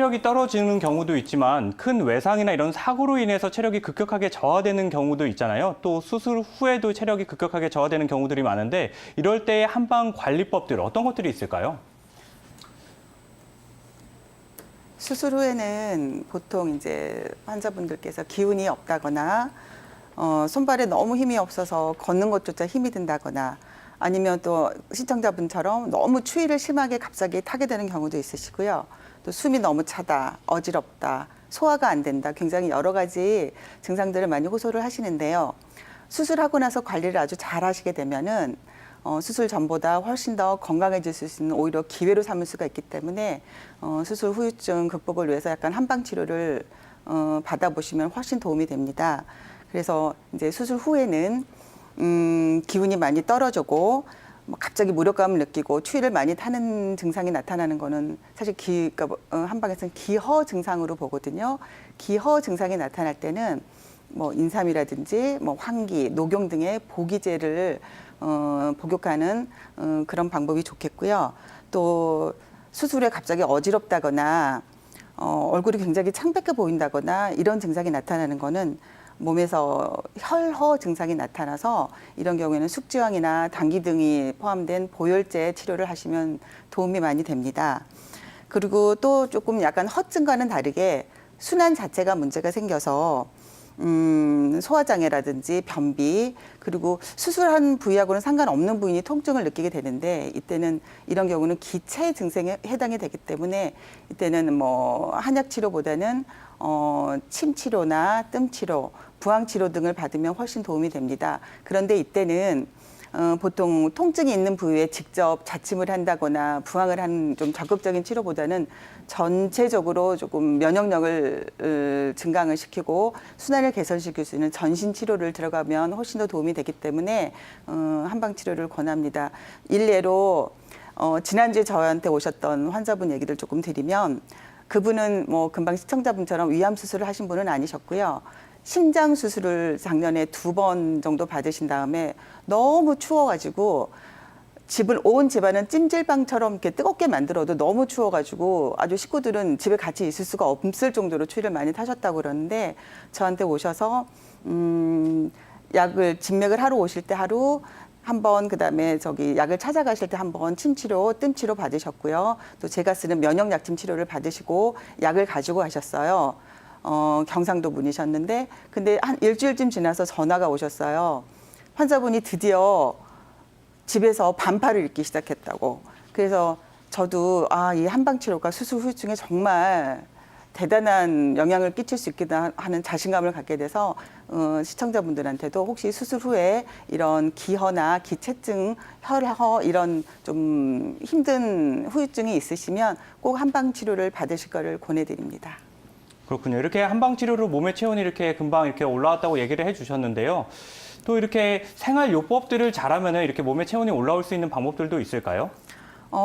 체력이 떨어지는 경우도 있지만 큰 외상이나 이런 사고로 인해서 체력이 급격하게 저하되는 경우도 있잖아요. 또 수술 후에도 체력이 급격하게 저하되는 경우들이 많은데 이럴 때의 한방 관리법들 어떤 것들이 있을까요? 수술 후에는 보통 이제 환자분들께서 기운이 없다거나 손발에 너무 힘이 없어서 걷는 것조차 힘이 든다거나 아니면 또 시청자분처럼 너무 추위를 심하게 갑자기 타게 되는 경우도 있으시고요. 또 숨이 너무 차다, 어지럽다, 소화가 안 된다. 굉장히 여러 가지 증상들을 많이 호소를 하시는데요. 수술하고 나서 관리를 아주 잘 하시게 되면은 수술 전보다 훨씬 더 건강해질 수 있는 오히려 기회로 삼을 수가 있기 때문에 수술 후유증 극복을 위해서 약간 한방 치료를 받아보시면 훨씬 도움이 됩니다. 그래서 이제 수술 후에는 기운이 많이 떨어지고 뭐 갑자기 무력감을 느끼고 추위를 많이 타는 증상이 나타나는 거는 사실 그러니까 한방에서는 기허 증상으로 보거든요. 기허 증상이 나타날 때는 뭐 인삼이라든지 뭐 환기, 녹용 등의 보기제를 복용하는 그런 방법이 좋겠고요. 또 수술에 갑자기 어지럽다거나 얼굴이 굉장히 창백해 보인다거나 이런 증상이 나타나는 거는 몸에서 혈허 증상이 나타나서 이런 경우에는 숙지황이나 당기 등이 포함된 보혈제 치료를 하시면 도움이 많이 됩니다. 그리고 또 조금 약간 허증과는 다르게 순환 자체가 문제가 생겨서 소화장애라든지 변비 그리고 수술한 부위하고는 상관없는 부위니 통증을 느끼게 되는데 이때는 이런 경우는 기체 증상에 해당이 되기 때문에 이때는 뭐 한약 치료보다는 침 치료나 뜸 치료, 부항 치료 등을 받으면 훨씬 도움이 됩니다. 그런데 이때는 보통 통증이 있는 부위에 직접 자침을 한다거나 부항을 하는 좀 적극적인 치료보다는 전체적으로 조금 면역력을 증강을 시키고 순환을 개선시킬 수 있는 전신 치료를 들어가면 훨씬 더 도움이 되기 때문에 한방 치료를 권합니다. 일례로 지난주에 저한테 오셨던 환자분 얘기를 조금 드리면 그분은 뭐 금방 시청자분처럼 위암 수술을 하신 분은 아니셨고요. 신장 수술을 작년에 2번 정도 받으신 다음에 너무 추워가지고 온 집안은 찜질방처럼 이렇게 뜨겁게 만들어도 너무 추워가지고 아주 식구들은 집에 같이 있을 수가 없을 정도로 추위를 많이 타셨다고 그러는데 저한테 오셔서 진맥을 하러 오실 때 하루 한 번, 그다음에 약을 찾아가실 때 한 번 침치료, 뜸치료 받으셨고요. 또 제가 쓰는 면역약침 치료를 받으시고 약을 가지고 가셨어요. 경상도 분이셨는데 근데 한 일주일쯤 지나서 전화가 오셨어요. 환자분이 드디어 집에서 반팔을 입기 시작했다고. 그래서 저도 이 한방 치료가 수술 후유증에 정말 대단한 영향을 끼칠 수 있겠다 하는 자신감을 갖게 돼서 시청자분들한테도 혹시 수술 후에 이런 기허나 기체증, 혈허 이런 좀 힘든 후유증이 있으시면 꼭 한방 치료를 받으실 거를 권해드립니다. 그렇군요. 이렇게 한방 치료로 몸의 체온이 이렇게 금방 이렇게 올라왔다고 얘기를 해주셨는데요. 또 이렇게 생활요법들을 잘하면 이렇게 몸의 체온이 올라올 수 있는 방법들도 있을까요?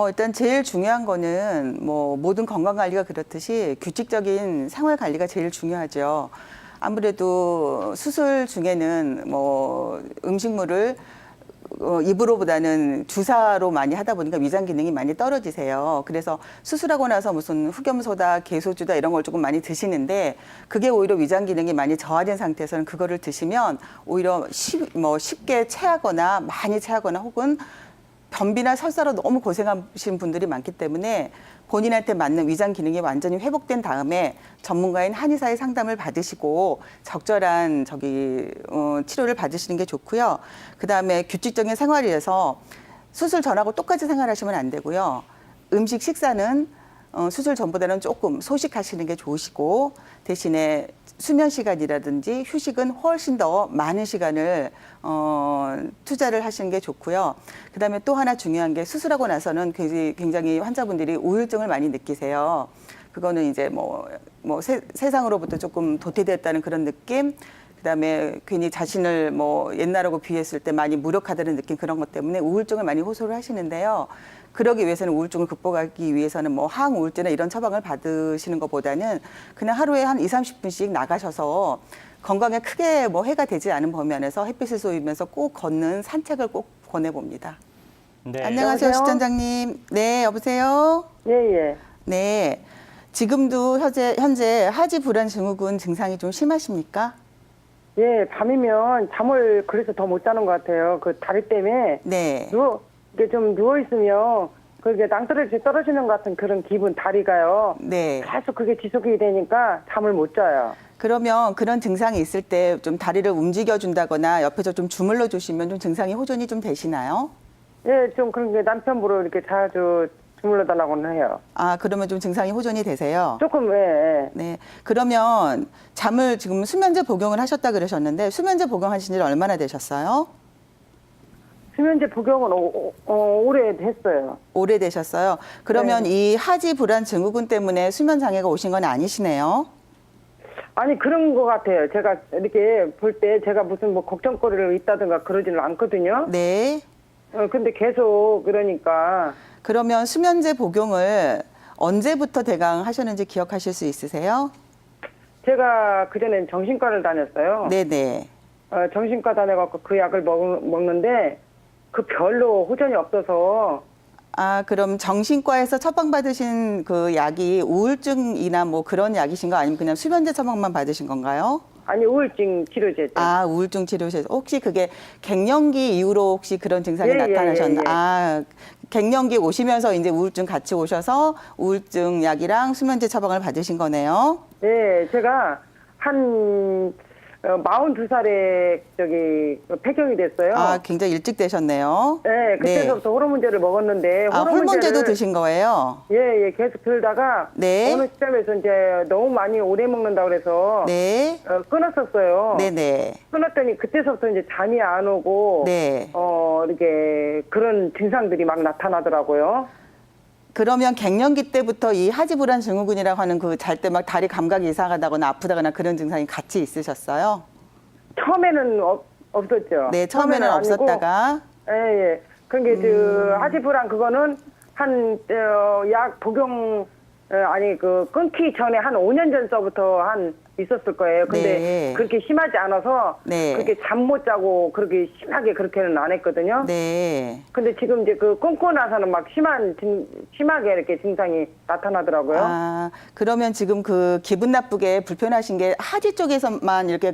일단 제일 중요한 거는 뭐 모든 건강관리가 그렇듯이 규칙적인 생활관리가 제일 중요하죠. 아무래도 수술 중에는 뭐 음식물을 입으로보다는 주사로 많이 하다 보니까 위장 기능이 많이 떨어지세요. 그래서 수술하고 나서 무슨 흑염소다, 개소주다 이런 걸 조금 많이 드시는데 그게 오히려 위장 기능이 많이 저하된 상태에서는 그거를 드시면 오히려 쉽게 체하거나 많이 체하거나 혹은 변비나 설사로 너무 고생하신 분들이 많기 때문에 본인한테 맞는 위장 기능이 완전히 회복된 다음에 전문가인 한의사의 상담을 받으시고 적절한 치료를 받으시는 게 좋고요. 그다음에 규칙적인 생활에서 수술 전하고 똑같이 생활하시면 안 되고요. 음식 식사는 수술 전보다는 조금 소식하시는 게 좋으시고 대신에 수면 시간이라든지 휴식은 훨씬 더 많은 시간을 투자를 하시는 게 좋고요. 그다음에 또 하나 중요한 게 수술하고 나서는 굉장히 환자분들이 우울증을 많이 느끼세요. 그거는 이제 세상으로부터 조금 도태됐다는 그런 느낌. 그다음에 괜히 자신을 옛날하고 비했을 때 많이 무력하다는 느낌 그런 것 때문에 우울증을 많이 호소를 하시는데요. 그러기 위해서는 우울증을 극복하기 위해서는 항우울제나 이런 처방을 받으시는 것보다는 그냥 하루에 한 20-30분씩 나가셔서 건강에 크게 해가 되지 않은 범위 안에서 햇빛을 쏘이면서 꼭 걷는 산책을 꼭 권해봅니다. 네. 안녕하세요, 시청장님. 네, 여보세요? 예, 예. 네. 지금도 현재 하지 불안 증후군 증상이 좀 심하십니까? 예, 밤이면 잠을 그래서 더 못 자는 것 같아요. 그 다리 때문에 네. 이게 좀 누워 있으면 그게 낭떠러지 떨어지는 것 같은 그런 기분, 다리가요. 네. 계속 그게 지속이 되니까 잠을 못 자요. 그러면 그런 증상이 있을 때 좀 다리를 움직여 준다거나 옆에서 좀 주물러 주시면 좀 증상이 호전이 좀 되시나요? 예, 좀 그런 게 남편부로 이렇게 자주 주물러 달라고는 해요. 아, 그러면 좀 증상이 호전이 되세요? 조금, 예. 네. 그러면 잠을 지금 수면제 복용을 하셨다 그러셨는데 수면제 복용하신 지 얼마나 되셨어요? 수면제 복용은 오래 됐어요. 오래되셨어요. 그러면 이 하지 불안 증후군 때문에 수면 장애가 오신 건 아니시네요. 아니, 그런 것 같아요. 제가 이렇게 볼 때 제가 무슨 뭐 걱정거리를 있다든가 그러지는 않거든요. 네. 근데 계속 그러니까. 그러면 수면제 복용을 언제부터 대강 하셨는지 기억하실 수 있으세요? 제가 그전엔 정신과를 다녔어요. 네네. 정신과 다녀갖고 그 약을 먹는데 그 별로 호전이 없어서. 아, 그럼 정신과에서 처방받으신 그 약이 우울증이나 뭐 그런 약이신가 아니면 그냥 수면제 처방만 받으신 건가요? 아니, 우울증 치료제죠. 아, 우울증 치료제. 혹시 그게 갱년기 이후로 혹시 그런 증상이 예, 나타나셨나? 예. 아, 갱년기 오시면서 이제 우울증 같이 오셔서 우울증 약이랑 수면제 처방을 받으신 거네요. 네, 제가 한 42살에 폐경이 됐어요. 아, 굉장히 일찍 되셨네요. 네, 그때서부터 호르몬제를 먹었는데 아, 호르몬제도 드신 거예요? 예, 예, 계속 들다가 네. 어느 시점에서 이제 너무 많이 오래 먹는다 그래서 네. 끊었었어요. 네네. 끊었더니 그때서부터 이제 잠이 안 오고 네. 이렇게 그런 증상들이 막 나타나더라고요. 그러면 갱년기 때부터 이 하지불안 증후군이라고 하는 그 잘 때 막 다리 감각이 이상하다거나 아프다거나 그런 증상이 같이 있으셨어요? 처음에는 없었죠. 네, 처음에는 아니고, 없었다가. 예, 예. 그게 하지불안 그거는 한 약 복용 끊기 전에 한 5년 전서부터 있었을 거예요. 근데 네. 그렇게 심하지 않아서 네. 그렇게 잠 못 자고 그렇게 심하게 그렇게는 안 했거든요. 네. 근데 지금 이제 그 끊고 나서는 막 심하게 이렇게 증상이 나타나더라고요. 아, 그러면 지금 그 기분 나쁘게 불편하신 게 하지 쪽에서만 이렇게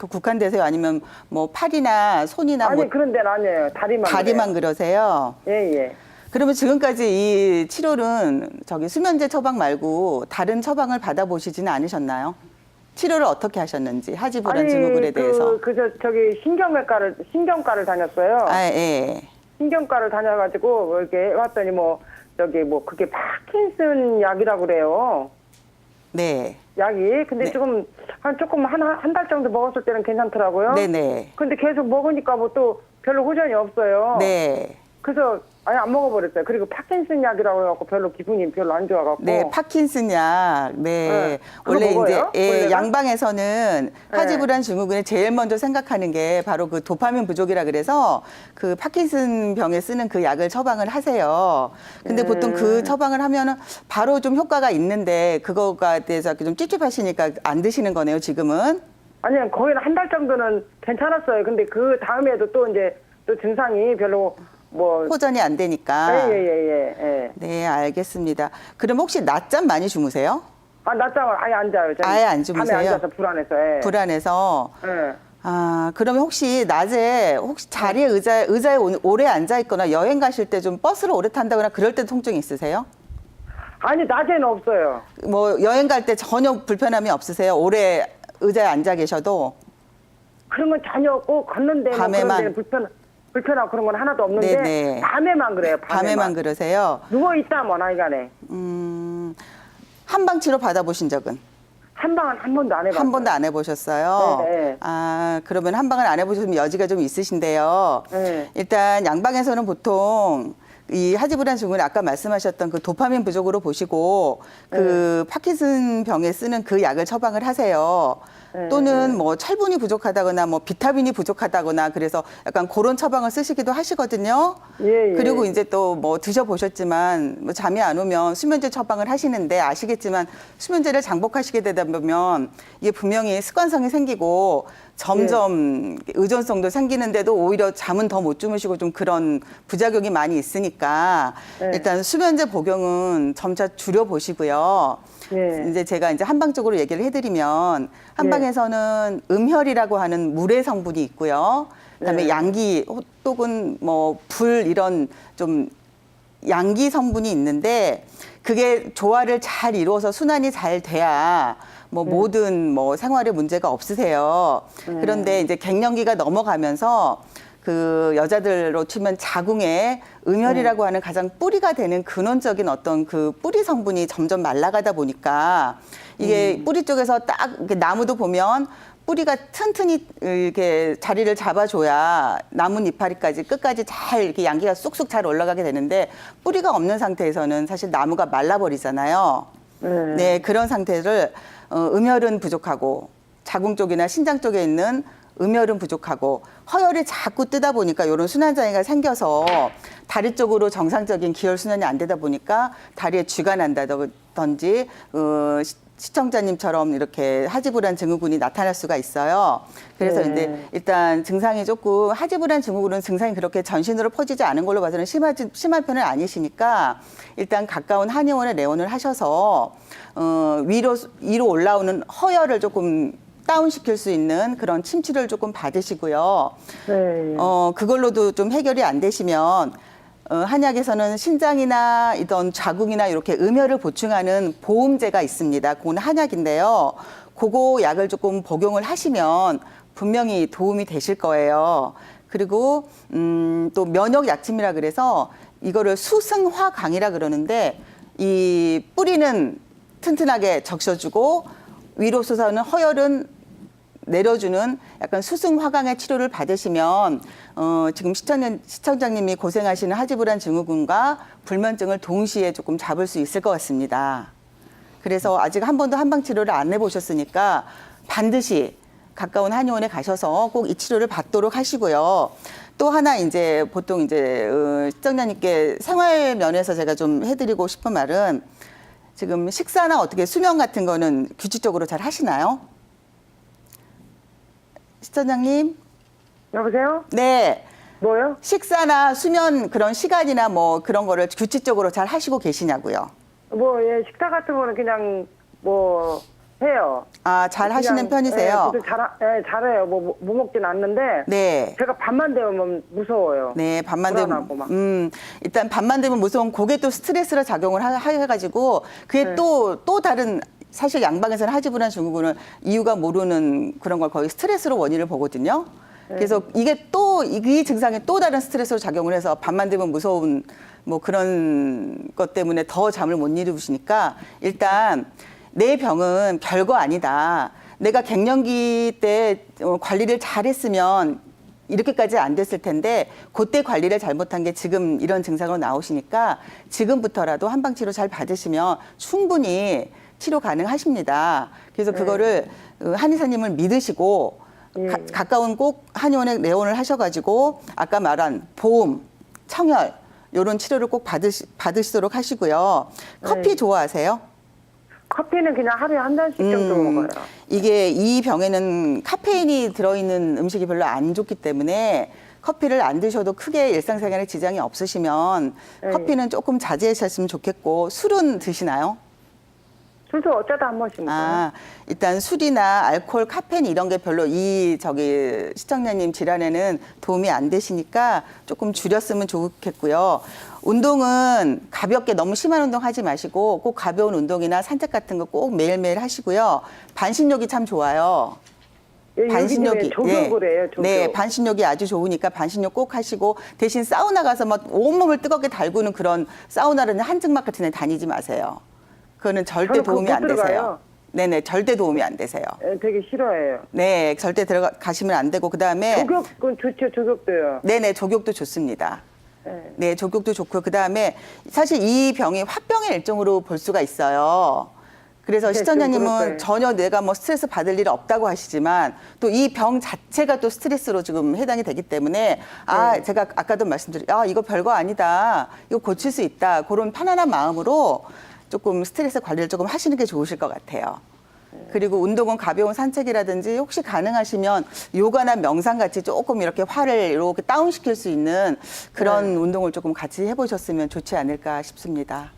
국한되세요? 아니면 뭐 팔이나 손이나 아니 뭐 그런 데는 아니에요. 다리만 그러세요? 예, 예. 그러면 지금까지 이 치료는 수면제 처방 말고 다른 처방을 받아보시지는 않으셨나요? 치료를 어떻게 하셨는지 하지불안 증후군에 대해서. 저기 신경과를 다녔어요. 아, 예. 신경과를 다녀가지고 이렇게 왔더니 그게 파킨슨 약이라고 그래요. 네. 약이. 근데 네. 조금 한 달 정도 먹었을 때는 괜찮더라고요. 네네. 근데 계속 먹으니까 뭐 또 별로 호전이 없어요. 네. 그래서 아예 안 먹어버렸어요. 그리고 파킨슨 약이라고 해갖고 별로 기분이 별로 안 좋아갖고. 네, 파킨슨 약. 네. 네. 그거 원래 먹어요? 이제 원래가? 양방에서는 네. 하지불안 증후군에 제일 먼저 생각하는 게 바로 그 도파민 부족이라 그래서 그 파킨슨 병에 쓰는 그 약을 처방을 하세요. 근데 보통 그 처방을 하면은 바로 좀 효과가 있는데 그거가 대해서 좀 찝찝하시니까 안 드시는 거네요, 지금은. 아니요, 거의 한 달 정도는 괜찮았어요. 근데 그 다음에도 또 이제 또 증상이 별로 호전이 안 되니까. 예. 네, 알겠습니다. 그럼 혹시 낮잠 많이 주무세요? 낮잠을 아예 안 자요. 저는 아예 안 주무세요? 밤에 앉아서 불안해서. 예. 불안해서. 예. 아, 그러면 혹시 낮에 자리에 의자에 오래 앉아 있거나 여행 가실 때 좀 버스를 오래 탄다거나 그럴 때 통증이 있으세요? 아니, 낮에는 없어요. 뭐 여행 갈 때 전혀 불편함이 없으세요? 오래 의자에 앉아 계셔도? 그런 건 전혀 없고 걷는데 밤에만? 그런 데는 불편하고 그런 건 하나도 없는데 네네. 밤에만 그래요. 밤에만 그러세요? 누워 있다 뭐 나이간에 한방 치료 받아보신 적은? 한방은 한 번도 안 해봤어요. 한 번도 안 해보셨어요? 네. 아, 그러면 한방을 안 해보셨으면 여지가 좀 있으신데요. 네. 일단 양방에서는 보통 이 하지불안 증후군 아까 말씀하셨던 그 도파민 부족으로 보시고 그 파킨슨 병에 쓰는 그 약을 처방을 하세요. 또는 뭐 철분이 부족하다거나 뭐 비타민이 부족하다거나 그래서 약간 그런 처방을 쓰시기도 하시거든요. 예, 예. 그리고 이제 또 뭐 드셔보셨지만 뭐 잠이 안 오면 수면제 처방을 하시는데 아시겠지만 수면제를 장복하시게 되다 보면 이게 분명히 습관성이 생기고 점점 의존성도 생기는데도 오히려 잠은 더 못 주무시고 좀 그런 부작용이 많이 있으니까 네. 일단 수면제 복용은 점차 줄여보시고요. 네. 이제 제가 이제 한방적으로 얘기를 해드리면 한방에서는 음혈이라고 하는 물의 성분이 있고요. 그다음에 네. 양기 혹은 뭐 불 이런 좀 양기 성분이 있는데 그게 조화를 잘 이루어서 순환이 잘 돼야 뭐 모든 뭐 생활에 문제가 없으세요. 그런데 이제 갱년기가 넘어가면서 그 여자들로 치면 자궁에 음혈이라고 하는 가장 뿌리가 되는 근원적인 어떤 그 뿌리 성분이 점점 말라가다 보니까 이게 뿌리 쪽에서 딱 이렇게 나무도 보면 뿌리가 튼튼히 이렇게 자리를 잡아줘야 나뭇 이파리까지 끝까지 잘 이렇게 양기가 쑥쑥 잘 올라가게 되는데 뿌리가 없는 상태에서는 사실 나무가 말라버리잖아요. 네, 그런 상태를 음혈은 부족하고 자궁 쪽이나 신장 쪽에 있는 음혈은 부족하고 허혈이 자꾸 뜨다 보니까 이런 순환장애가 생겨서 다리 쪽으로 정상적인 기혈 순환이 안 되다 보니까 다리에 쥐가 난다든지 시청자님처럼 이렇게 하지불안 증후군이 나타날 수가 있어요. 그래서 네. 이제 일단 증상이 조금 하지불안 증후군은 증상이 그렇게 전신으로 퍼지지 않은 걸로 봐서는 심한 편은 아니시니까 일단 가까운 한의원에 내원을 하셔서 위로 올라오는 허혈을 조금 다운시킬 수 있는 그런 침치를 조금 받으시고요. 네. 그걸로도 좀 해결이 안 되시면 한약에서는 신장이나 이런 자궁이나 이렇게 음혈을 보충하는 보음제가 있습니다. 그건 한약인데요. 그거 약을 조금 복용을 하시면 분명히 도움이 되실 거예요. 그리고 또 면역 약침이라 그래서 이거를 수승화강이라 그러는데 이 뿌리는 튼튼하게 적셔주고 위로 솟아오는 허혈은 내려주는 약간 수승화강의 치료를 받으시면 지금 시청자님이 고생하시는 하지불안 증후군과 불면증을 동시에 조금 잡을 수 있을 것 같습니다. 그래서 아직 한 번도 한방 치료를 안 해보셨으니까 반드시 가까운 한의원에 가셔서 꼭 이 치료를 받도록 하시고요. 또 하나 이제 보통 이제 시청자님께 생활 면에서 제가 좀 해드리고 싶은 말은 지금 식사나 어떻게 수면 같은 거는 규칙적으로 잘 하시나요? 시청자님? 여보세요? 네. 뭐요? 식사나 수면 그런 시간이나 뭐 그런 거를 규칙적으로 잘 하시고 계시냐고요? 뭐, 예, 식사 같은 거는 그냥 뭐, 해요. 아, 잘 하시는 편이세요? 예, 잘해요. 뭐, 못 먹진 않는데. 네. 제가 밤만 되면 무서워요. 네, 밤만 불안하고 막. 되면, 일단 밤만 되면 무서운 그게 또 스트레스로 작용을 해가지고 그게 네. 또 다른 사실 양방에서는 하지불안 증후군은 이유가 모르는 그런 걸 거의 스트레스로 원인을 보거든요. 그래서 이게 또 이 증상이 또 다른 스트레스로 작용을 해서 밤만 되면 무서운 뭐 그런 것 때문에 더 잠을 못 이루시니까 일단 내 병은 별거 아니다. 내가 갱년기 때 관리를 잘했으면 이렇게까지 안 됐을 텐데 그때 관리를 잘못한 게 지금 이런 증상으로 나오시니까 지금부터라도 한방치료 잘 받으시면 충분히 치료 가능하십니다. 그래서 그거를 한의사님을 믿으시고 가까운 꼭 한의원에 내원을 하셔가지고 아까 말한 보험, 청혈 이런 치료를 꼭 받으시도록 하시고요. 커피 좋아하세요? 커피는 그냥 하루에 한 잔씩 정도 먹어요. 이게 이 병에는 카페인이 들어있는 음식이 별로 안 좋기 때문에 커피를 안 드셔도 크게 일상생활에 지장이 없으시면 커피는 조금 자제하셨으면 좋겠고 술은 드시나요? 술도 어쩌다 한 번씩 먹어요. 아, 일단 술이나 알코올, 카페인 이런 게 별로 시청자님 질환에는 도움이 안 되시니까 조금 줄였으면 좋겠고요. 운동은 가볍게 너무 심한 운동 하지 마시고 꼭 가벼운 운동이나 산책 같은 거 꼭 매일매일 하시고요. 반신욕이 참 좋아요. 예, 반신욕이. 조격을 해요, 조격. 네, 반신욕이 아주 좋으니까 반신욕 꼭 하시고 대신 사우나 가서 막 온몸을 뜨겁게 달구는 그런 사우나라는 한증막 같은 데 다니지 마세요. 그거는 절대 저는 도움이 못 안 되세요. 들어가요. 네네, 절대 도움이 안 되세요. 예, 되게 싫어해요. 네, 절대 들어가시면 안 되고 그다음에 조격은 좋죠, 조격도요. 네네, 조격도 좋습니다. 예. 네, 조격도 좋고 그다음에 사실 이 병이 화병의 일종으로 볼 수가 있어요. 그래서 네, 시청자님은 좀 그럴 전혀 내가 뭐 스트레스 받을 일 없다고 하시지만 또 이 병 자체가 또 스트레스로 지금 해당이 되기 때문에 제가 아까도 말씀드린 이거 별거 아니다. 이거 고칠 수 있다. 그런 편안한 마음으로 조금 스트레스 관리를 조금 하시는 게 좋으실 것 같아요. 그리고 운동은 가벼운 산책이라든지 혹시 가능하시면 요가나 명상 같이 조금 이렇게 화를 이렇게 다운시킬 수 있는 그런 운동을 조금 같이 해보셨으면 좋지 않을까 싶습니다.